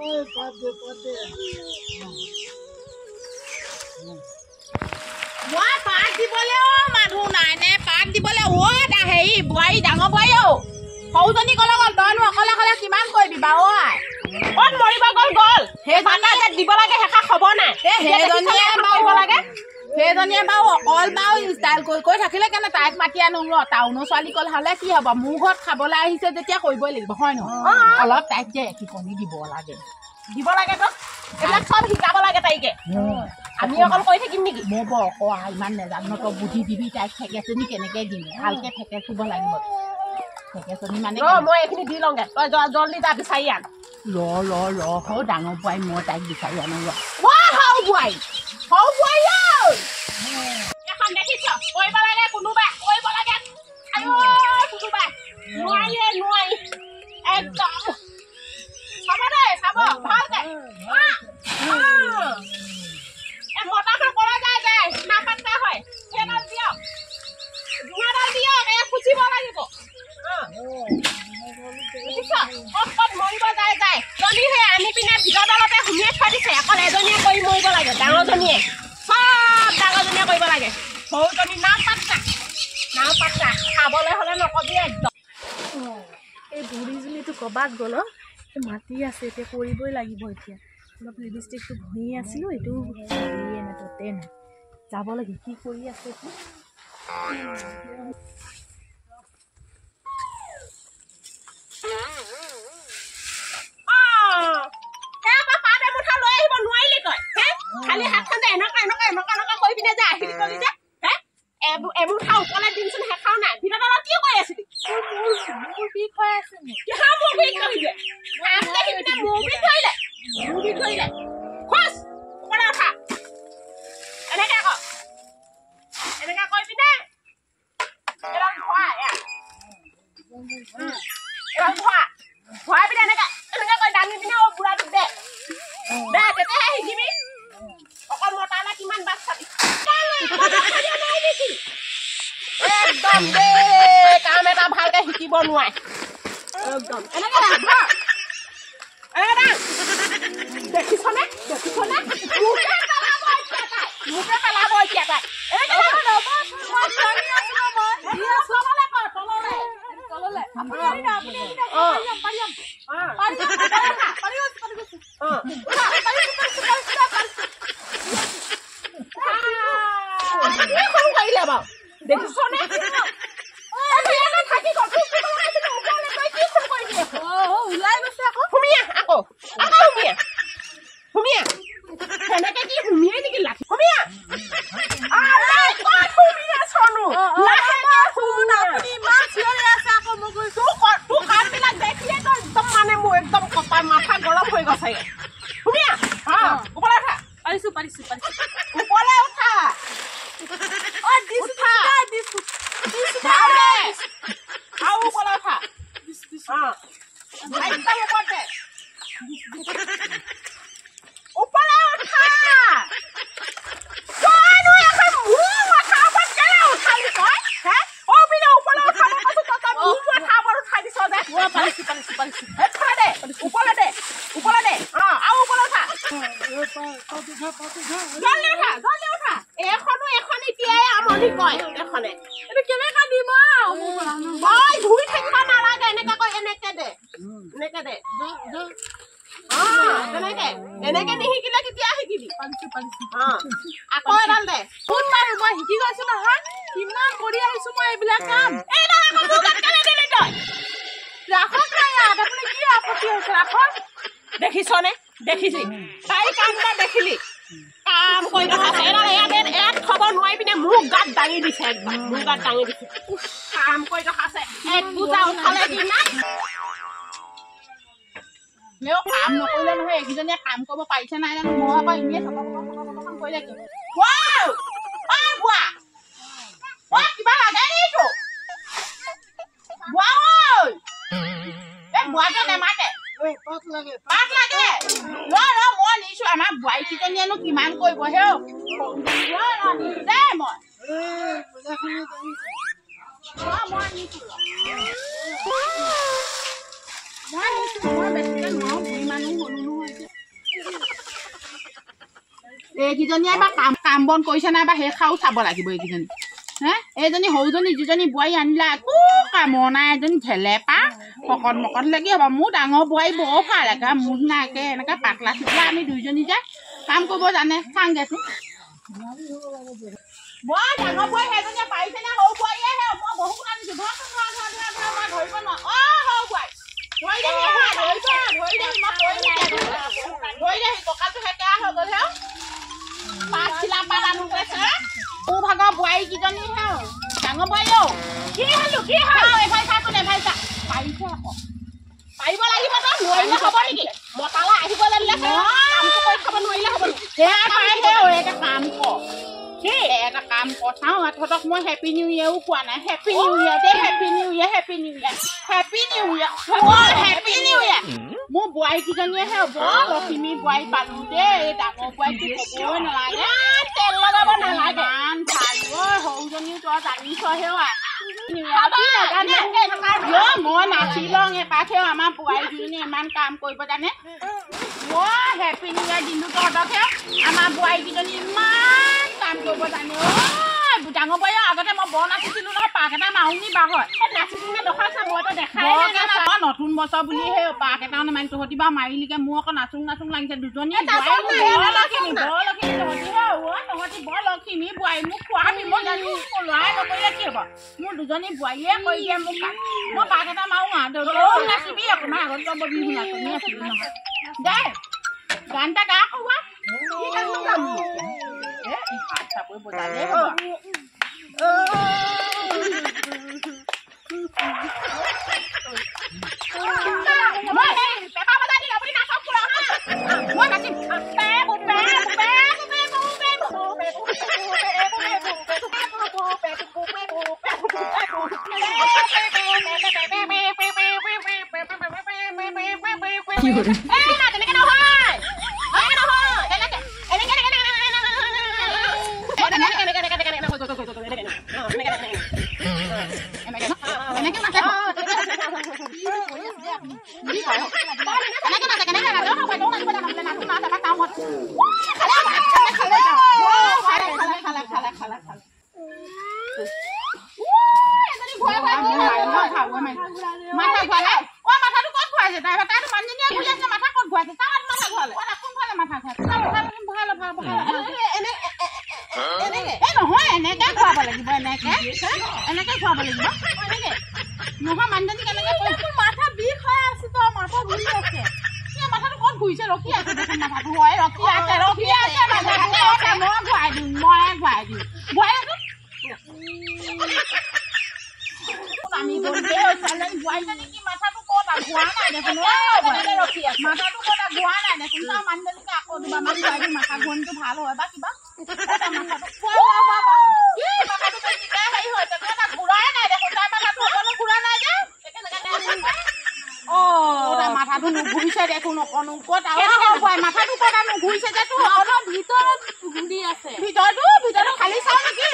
মই পাক দিবলৈ মানুহ নাই নে পাক দিবলৈ হেৰি বোৱাৰী ডাঙৰ বোৱাৰী সৰুজনী ক'লে গ'ল তইনো অকলে অকলে কিমান কৰিবি বাৰু ক'ত মৰিব গ'ল সেই দিব লাগে সেইষা খবৰ নাই সেইজনীয়ে বাৰু অকল বাৰু ষ্টাইল কৰি থাকিলে কেনে তাইক মাতি আনো টাউনৰ ছোৱালী কল হ'লে কি হ'ব মোৰ ঘৰত খাবলৈ আহিছে যেতিয়া কৰিবই লাগিব হয় নহয় অলপ তাইক যে কি কণী দিব লাগে তো এইবিলাক চব শিকাব লাগে তাইকে আমি অকল কৰি থাকিম নেকি মই বৰ ইমান নেজানো তই বুদ্ধি দিবি তাইক ঠেকেচনি কেনেকে দিম ভালকে ঠেকেচিব লাগিব ঠেকেচনি মানে মই এইখিনি দি লওঁগে তই জলদি যা বিচাৰি আন সৌ ডাঙৰ বোৱাৰী মই তাইক বিচাৰি আনো সৰু বোৱাৰী এখন দেখিছ কৰিব লাগে কোনোবাই কৰিব লাগে কোনোবাই নোৱাৰি একদম চাব দে চাব ভালকে মতাখন কৰা যায় নাপাত্তা হয় সেইডাল দিয়ক জোঙাডাল দিয়ক খুচিব লাগিব মৰিব যায় যদি সেই আনি পিনে ভিতৰডালতে সুমিয়াই থৈ দিছে অকল এজনীয়ে কৰি মৰিব লাগে ডাঙৰজনীয়ে চব ডাঙৰজনীয়ে কৰিব লাগে সৰুজনী নাপাত্তা খাবলৈ হ'লে নকবি একদম এই বুঢ়ীজনীটো ক'ৰবাত গ'ল মাতি আছে এতিয়া কৰিবই লাগিব এতিয়া অলপ লিপষ্টিকটো ঘঁহি আছিলোঁ এইটো হেৰিয়ে নাই ততে নাই যাব লাগে কি কৰি আছে খালি হাতখন যে এনেকুৱা কৰি পিনে যে আহিলি কলি যে এমুঠা ওপৰলৈ দিমচোন হেখাও নাই ভিতৰত কি কৰি আছিলি মোৰ বিষ হৈ আছে মোৰ বিষ কৰিলে খোজ ওপৰলৈ উঠা এনেকে আকৌ এনেকে কৰি পিনে ভৰাই পিনে এনেকে কৰি দাঙি পিনে বুঢ়াটোক দে তেতিয়াহে শিকিবি অকল মতালে কিমান বাছ চাবি একদম কাম এটা ভালকে শিকিব নোৱাৰে একদম এনেকে দেখিছনে মোকে পেলাব এতিয়া তাই দেখিছনে ওলাই গৈছে আকৌ সুমিয়া সেনেকে কি সুমিয়াই নেকি লাঠি সুমিয়া তোৰ কামবিলাক দেখিলে তো একদম মানে মোৰ একদম কপাই মাথা গৰম হৈ গৈছে সুমিয়া ওপৰলৈ উঠা পাৰিছো ওপৰলৈ উঠা এনেকে নিশিকিলে কেতিয়া শিকিবি আকৌ এডাল দে মই শিকি গৈছো নহয় কিমান কৰি আহিছো মই এইবিলাক কাম দেখিছনে তাই কামটা দেখিলি কাম কৰি ইয়াত খবৰ নোৱাৰি পিনে মোক গাত দাঙি দিছে একদম মোৰ গাত দাঙি দিছে কাম কৰি ৰখাছে উঠালে কি নাই কাম নকৰিলে নহয় এইকেইজনীয়ে কাম কৰিব পাৰিছে নাই জানো মই আকৌ এনেই কৰিলে কিবা লাগে নেকি বোৱাটো নেমাতে পাক লাগে মই নিছো আমাৰ বোৱাৰী কেইজনীয়েনো কিমান কৰিব হে মই বেছিকে নোৱাৰো বুঢ়ী মানুহ হলো নহয় এইকেইজনীয়ে এবাৰ কাম বন কৰিছে নাই বা সেই খাও চাব লাগিব এইকেইজনী হে এইজনী সৰুজনী যিজনী বোৱাৰী আনিলা একো কামৰ নাই এজনী ঢেলেপা শকত মকত লাগি হ'ব মোৰ ডাঙৰ বোৱাৰী বৰ ভাল একে মোৰ নাকে এনেকৈ পাতলা চিতলা আমি দুইজনী যে কাম কৰিব জানে চাওঁগেচোন বৰ ডাঙৰ বোৱাৰী সেইজনীয়ে পাৰিছে নে সৰু বোৱাৰীয়ে মই বহুত আনিছোঁ ধৰা মই ধৰিব নোৱাৰোঁ সৰু বোৱাৰী ধৰি দেহি কঁকালটো সেকেৰা হৈ গ'ল হে পাঁচ চিলা পাত আনো কৈছে মোৰ ভাগৰ বোৱাৰীকেইজনী হে ডাঙৰ বোৱাৰী কি হ'লো কি হ'ল এভাই চা কোনে এভাই চা পাৰিছে আকৌ পাৰিব লাগিব তই নোৱাৰিলে হ'ব নেকি মতালে আহিব লাগিলে কামটো কৰি খাব নোৱাৰিলে হ'ব নেকি সেয়া পাৰিছে এটা কাম কৰ এটা কাম কৰ চাওঁ তহঁতক মই হেপী নিউ ইয়েৰো কোৱা নাই হেপী নিউ ইয়েৰ দেই happy new year happy new year happy new year happy new year মোৰ বোৱাৰীকেইজনীয়েহে বৰ লখিমী বোৱাৰী পালোঁ দেই ডাঙৰ বোৱাৰীটো ক'বই নালাগে তেল লগাব নালাগে সৰুজনীও তই জানিছহে মই নাচি লওঁ এপাকেও আমাৰ বোৱাৰীজনী ইমান কাম কৰিব জানে মই হেপী নিউ ইয়েৰ দিনটো তহঁতকহে আমাৰ বোৱাৰীকেইজনী ইমান কাম কৰিব জানে ডাঙৰ বোৱাৰী আগতে মই বৰ নাচিছিলোঁ নহয় পাক এটা মাউনি বা হয় নাচিছিলে দেখাইছা মইতো দেখাই নতুন বছৰ বুলি সেই পাক এটাও নামাৰি তহঁতি বা মাৰিলিকে মোৰ আকৌ নাচোং নাচোং লাগিছে দুজনীয়ে তহঁতি বৰ লখিমী বোৱাৰী মোক খোৱাবি মই জানো ল'ৰাই নকৰিলে কি হ'ব মোৰ দুজনী বোৱাৰীয়ে কৰি দিয়ে মোক মই পাক এটা মাৰোঁ আৰু নাচিবি অকণমান আগত যাব বিহু নাচনি আছিলো নহয় দে গান এটা গা খোৱা নহয় মানুহজনী কেনেকে মাথা বিষ হৈ আছে তো মাথা ঘূৰি আছে মাথাটো ক'ত ঘূৰিছে ৰখি আছে দেখোন মাথাটো হয় ৰখি আছে মই ঘূৰাই দিম আমি বোৱাৰীজনী কি মাথাটো ক'ত ঘূৰা নাই দেখোন ৰখি আছে মাথাটো ক'ত ঘূৰা নাই দেখোন মানুহজনীকে আকৌ দুবাৰ মান ঘূৰাই দিম মাথা ঘূৰণিটো ভাল হয় বা কিবা মাথাটো নুঘূৰিছে দেখোন অকণো ক'ত মাথাটো ক'ত নুঘূৰিছে যে তোৰ ভিতৰত ঘূৰি আছে ভিতৰটো খালি চাওঁ নেকি